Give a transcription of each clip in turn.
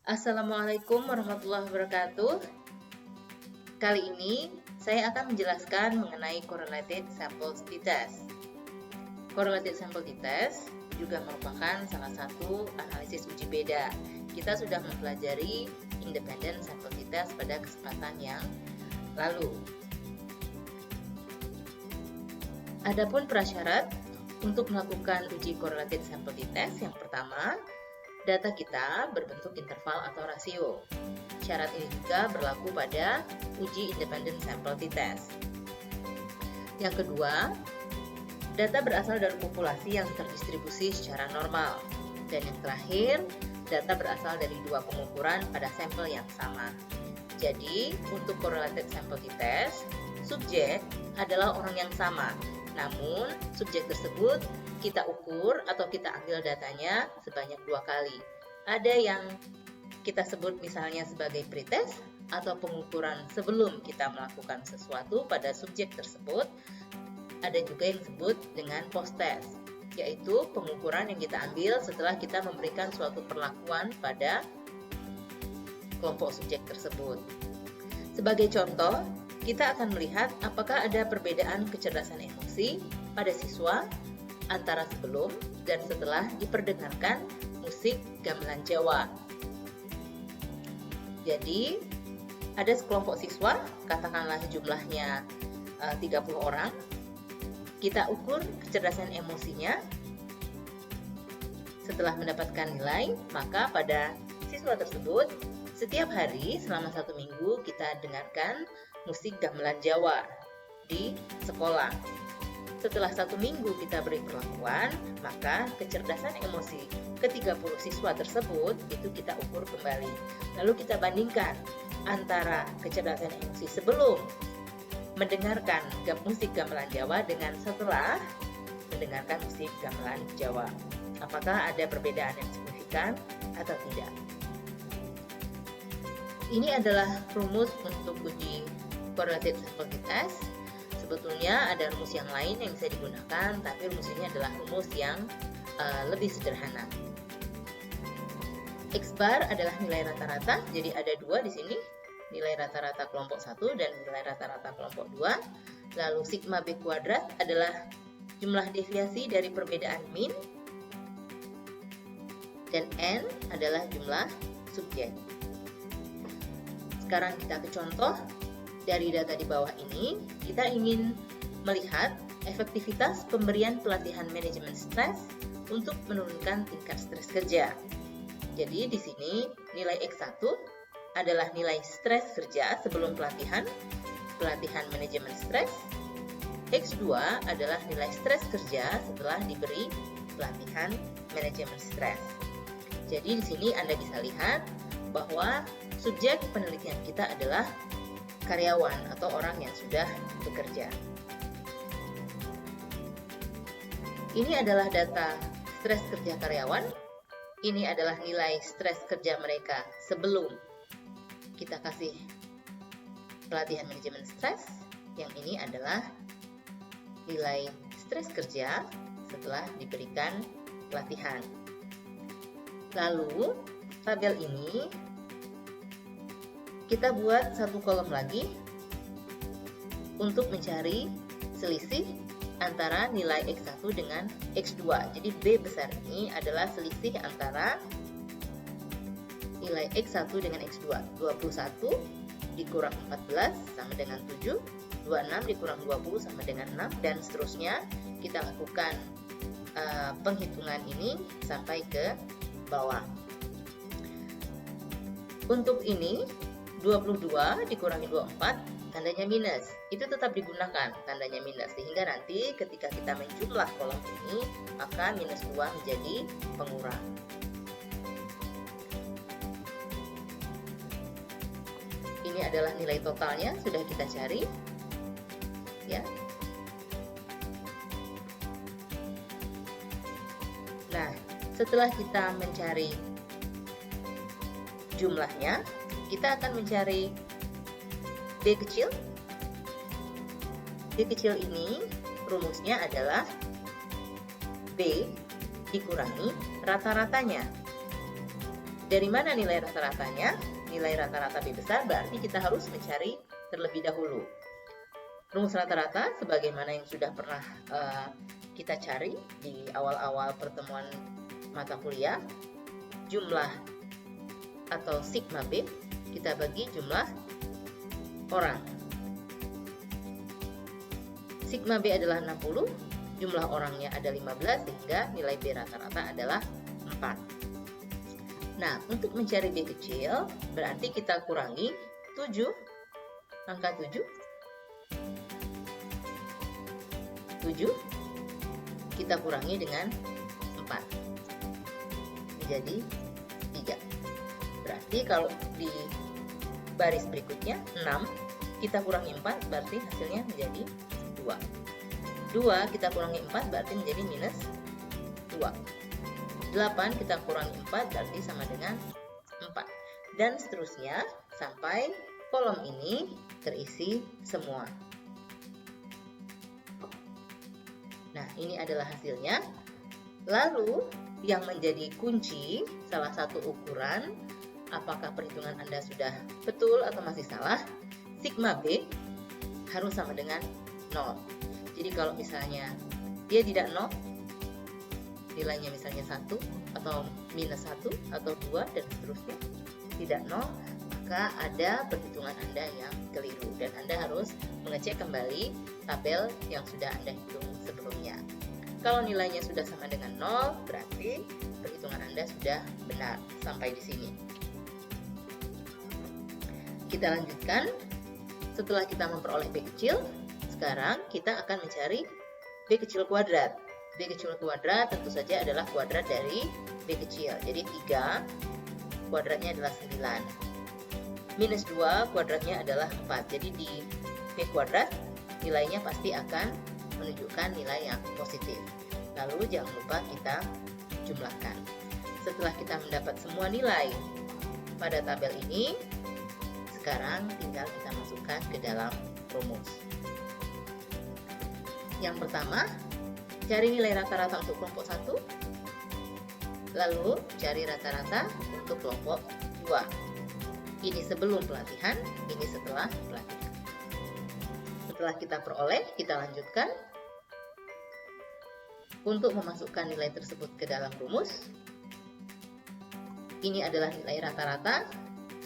Assalamualaikum warahmatullahi wabarakatuh. Kali ini saya akan menjelaskan mengenai correlated sample t-test. Correlated sample t-test juga merupakan salah satu analisis uji beda. Kita sudah mempelajari independent sample t-test pada kesempatan yang lalu. Adapun prasyarat untuk melakukan uji correlated sample t-test, yang pertama, data kita berbentuk interval atau rasio. Syarat ini juga berlaku pada uji independent sample t-test. Yang kedua, data berasal dari populasi yang terdistribusi secara normal. Dan yang terakhir, data berasal dari dua pengukuran pada sampel yang sama. Jadi, untuk correlated sample t-test, subjek adalah orang yang sama. Namun, subjek tersebut kita ukur atau kita ambil datanya sebanyak 2 kali. Ada yang kita sebut misalnya sebagai pretest atau pengukuran sebelum kita melakukan sesuatu pada subjek tersebut. Ada juga yang disebut dengan post-test, yaitu pengukuran yang kita ambil setelah kita memberikan suatu perlakuan pada kelompok subjek tersebut. Sebagai contoh, kita akan melihat apakah ada perbedaan kecerdasan emosi pada siswa antara sebelum dan setelah diperdengarkan musik gamelan Jawa. Jadi, ada sekelompok siswa, katakanlah jumlahnya 30 orang. Kita ukur kecerdasan emosinya. Setelah mendapatkan nilai, maka pada siswa tersebut, setiap hari selama 1 minggu kita dengarkan musik gamelan Jawa di sekolah. Setelah 1 minggu kita beri perlakuan, maka kecerdasan emosi ke-30 siswa tersebut itu kita ukur kembali. Lalu kita bandingkan antara kecerdasan emosi sebelum mendengarkan musik gamelan Jawa dengan setelah mendengarkan musik gamelan Jawa. Apakah ada perbedaan yang signifikan atau tidak? Ini adalah rumus untuk uji correlated sample t-test. Sebetulnya ada rumus yang lain yang bisa digunakan, tapi rumus ini adalah rumus yang lebih sederhana. X bar adalah nilai rata-rata, jadi ada 2 di sini, nilai rata-rata kelompok 1 dan nilai rata-rata kelompok 2. Lalu sigma B kuadrat adalah jumlah deviasi dari perbedaan mean, dan N adalah jumlah subjek. Sekarang kita ke contoh. Dari data di bawah ini, kita ingin melihat efektivitas pemberian pelatihan manajemen stres untuk menurunkan tingkat stres kerja. Jadi di sini nilai X1 adalah nilai stres kerja sebelum pelatihan manajemen stres. X2 adalah nilai stres kerja setelah diberi pelatihan manajemen stres. Jadi di sini Anda bisa lihat bahwa subjek penelitian kita adalah karyawan atau orang yang sudah bekerja. Ini adalah data stres kerja karyawan. Ini adalah nilai stres kerja mereka sebelum kita kasih pelatihan manajemen stres. Yang ini adalah nilai stres kerja setelah diberikan pelatihan. Lalu, tabel ini kita buat satu kolom lagi untuk mencari selisih antara nilai X1 dengan X2. Jadi B besar ini adalah selisih antara nilai X1 dengan X2. 21 dikurang 14 sama dengan 7, 26 dikurang 20 sama dengan 6, dan seterusnya. Kita lakukan penghitungan ini sampai ke bawah. Untuk ini 22 dikurangi 24 tandanya minus, itu tetap digunakan tandanya minus, sehingga nanti ketika kita menjumlah kolom ini maka minus 2 menjadi pengurang. Ini adalah nilai totalnya, sudah kita cari ya. Nah, setelah kita mencari jumlahnya, kita akan mencari B kecil. B kecil ini rumusnya adalah B dikurangi rata-ratanya. Dari mana nilai rata-ratanya? Nilai rata-rata B besar berarti kita harus mencari terlebih dahulu. Rumus rata-rata sebagaimana yang sudah pernah kita cari di awal-awal pertemuan mata kuliah, jumlah atau sigma B kita bagi jumlah orang. Sigma B adalah 60, jumlah orangnya ada 15 sehingga nilai B rata-rata adalah 4. Nah, untuk mencari B kecil, berarti kita kurangi 7, angka 7. 7, kita kurangi dengan 4. Menjadi 3. Berarti kalau di baris berikutnya, 6, kita kurangi 4, berarti hasilnya menjadi 2. 2, kita kurangi 4, berarti menjadi minus 2. 8 kita kurangi 4 berarti sama dengan 4. Dan seterusnya sampai kolom ini terisi semua. Nah, ini adalah hasilnya. Lalu yang menjadi kunci salah satu ukuran apakah perhitungan Anda sudah betul atau masih salah, sigma B harus sama dengan 0. Jadi kalau misalnya dia tidak 0, nilainya misalnya 1 atau minus 1 atau 2 dan seterusnya tidak 0, maka ada perhitungan Anda yang keliru dan Anda harus mengecek kembali tabel yang sudah Anda hitung sebelumnya. Kalau nilainya sudah sama dengan 0, berarti perhitungan Anda sudah benar sampai di sini. Kita lanjutkan. Setelah kita memperoleh B kecil, sekarang kita akan mencari B kecil kuadrat. B kecil kuadrat tentu saja adalah kuadrat dari B kecil. Jadi 3 kuadratnya adalah 9. Minus 2 kuadratnya adalah 4. Jadi di B kuadrat nilainya pasti akan menunjukkan nilai yang positif. Lalu jangan lupa kita jumlahkan. Setelah kita mendapat semua nilai pada tabel ini, sekarang tinggal kita masukkan ke dalam rumus. Yang pertama, cari nilai rata-rata untuk kelompok 1, lalu cari rata-rata untuk kelompok 2. Ini sebelum pelatihan, ini setelah pelatihan. Setelah kita peroleh, kita lanjutkan. Untuk memasukkan nilai tersebut ke dalam rumus, ini adalah nilai rata-rata.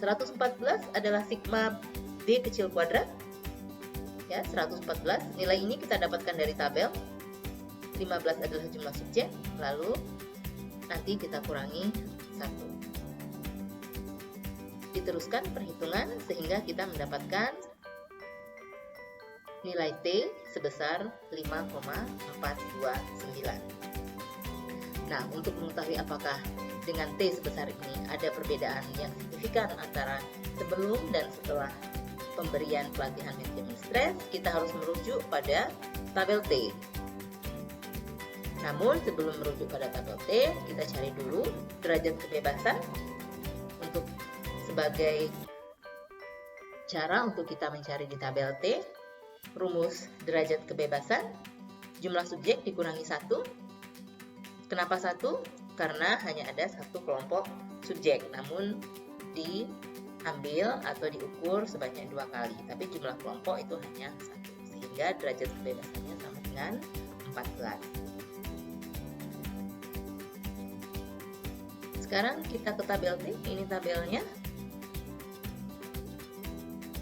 114 adalah sigma B kecil kuadrat. Ya, 114. Nilai ini kita dapatkan dari tabel. 15 adalah jumlah subjek, lalu nanti kita kurangi 1. Diteruskan perhitungan sehingga kita mendapatkan nilai T sebesar 5,429. Nah, untuk mengetahui apakah dengan T sebesar ini ada perbedaan yang signifikan antara sebelum dan setelah pemberian pelatihan manajemen stres, kita harus merujuk pada tabel T. Namun sebelum merujuk pada tabel T, kita cari dulu derajat kebebasan untuk sebagai cara untuk kita mencari di tabel T. Rumus derajat kebebasan, jumlah subjek dikurangi 1. Kenapa 1? Karena hanya ada satu kelompok subjek, namun diambil atau diukur sebanyak 2 kali, tapi jumlah kelompok itu hanya 1, sehingga derajat kebebasannya sama dengan 14. Sekarang kita ke tabel T, ini tabelnya.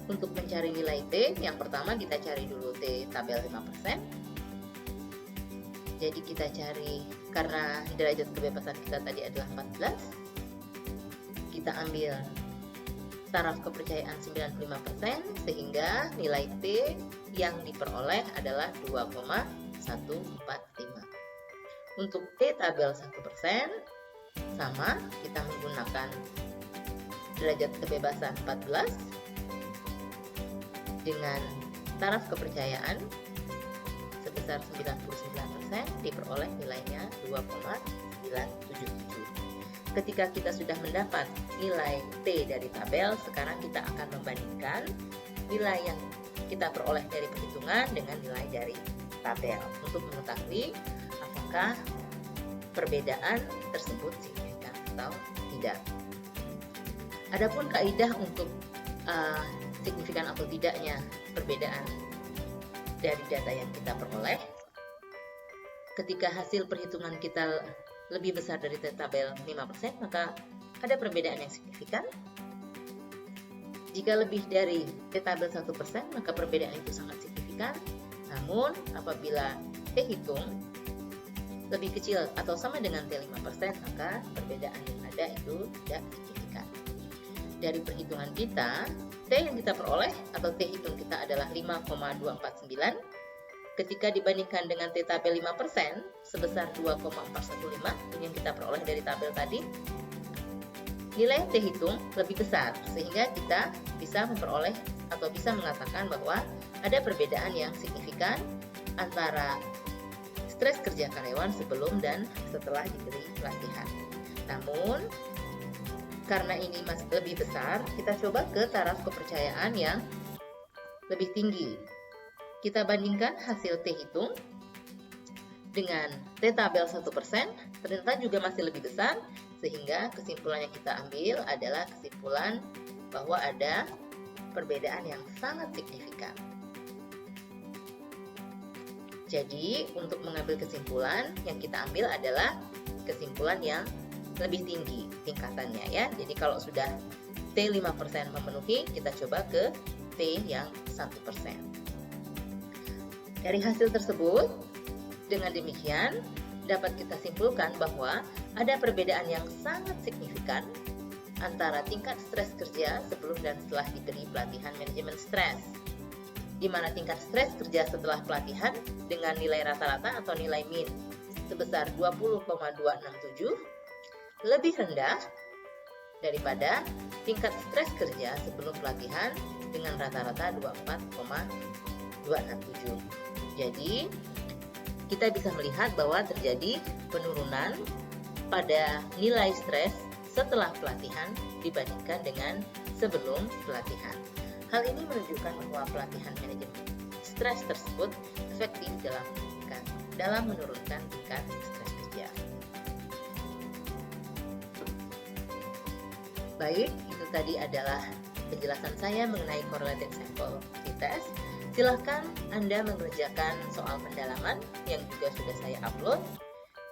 Untuk mencari nilai T, yang pertama kita cari dulu T tabel 5%. Jadi kita cari, karena derajat kebebasan kita tadi adalah 14, kita ambil taraf kepercayaan 95%, sehingga nilai T yang diperoleh adalah 2,145. Untuk T tabel 1%, sama, kita menggunakan derajat kebebasan 14 dengan taraf kepercayaan sebesar 99%, diperoleh nilainya 2,977. Ketika kita sudah mendapat nilai T dari tabel, sekarang kita akan membandingkan nilai yang kita peroleh dari perhitungan dengan nilai dari tabel untuk mengetahui apakah perbedaan tersebut signifikan atau tidak. Adapun kaidah untuk signifikan atau tidaknya perbedaan dari data yang kita peroleh, ketika hasil perhitungan kita lebih besar dari tabel 5%, maka ada perbedaan yang signifikan. Jika lebih dari tabel 1%, maka perbedaan itu sangat signifikan. Namun, apabila T hitung lebih kecil atau sama dengan T5%, maka perbedaan yang ada itu tidak signifikan. Dari perhitungan kita, T yang kita peroleh atau T hitung kita adalah 5,249. Ketika dibandingkan dengan T tabel 5% sebesar 2,415 yang kita peroleh dari tabel tadi, nilai T hitung lebih besar, sehingga kita bisa memperoleh atau bisa mengatakan bahwa ada perbedaan yang signifikan antara stres kerja karyawan sebelum dan setelah diberi pelatihan. Namun, karena ini masih lebih besar, kita coba ke taraf kepercayaan yang lebih tinggi. Kita bandingkan hasil T hitung dengan T tabel 1%, ternyata juga masih lebih besar, sehingga kesimpulan yang kita ambil adalah kesimpulan bahwa ada perbedaan yang sangat signifikan. Jadi, untuk mengambil kesimpulan, yang kita ambil adalah kesimpulan yang lebih tinggi tingkatannya ya. Jadi kalau sudah T 5% memenuhi, kita coba ke T yang 1%. Dari hasil tersebut, dengan demikian dapat kita simpulkan bahwa ada perbedaan yang sangat signifikan antara tingkat stres kerja sebelum dan setelah diberi pelatihan manajemen stres, di mana tingkat stres kerja setelah pelatihan dengan nilai rata-rata atau nilai min sebesar 20,267 lebih rendah daripada tingkat stres kerja sebelum pelatihan dengan rata-rata 24,267. Jadi, kita bisa melihat bahwa terjadi penurunan pada nilai stres setelah pelatihan dibandingkan dengan sebelum pelatihan. Hal ini menunjukkan bahwa pelatihan manajemen stres tersebut efektif dalam menurunkan tingkat stres kerja. Baik, itu tadi adalah penjelasan saya mengenai correlated sample t-test. Silahkan Anda mengerjakan soal pendalaman yang juga sudah saya upload.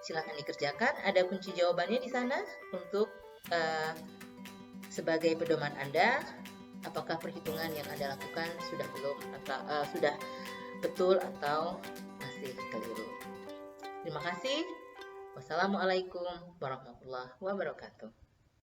Silahkan dikerjakan, ada kunci jawabannya di sana untuk sebagai pedoman Anda, apakah perhitungan yang Anda lakukan sudah sudah betul atau masih keliru. Terima kasih. Wassalamualaikum warahmatullahi wabarakatuh.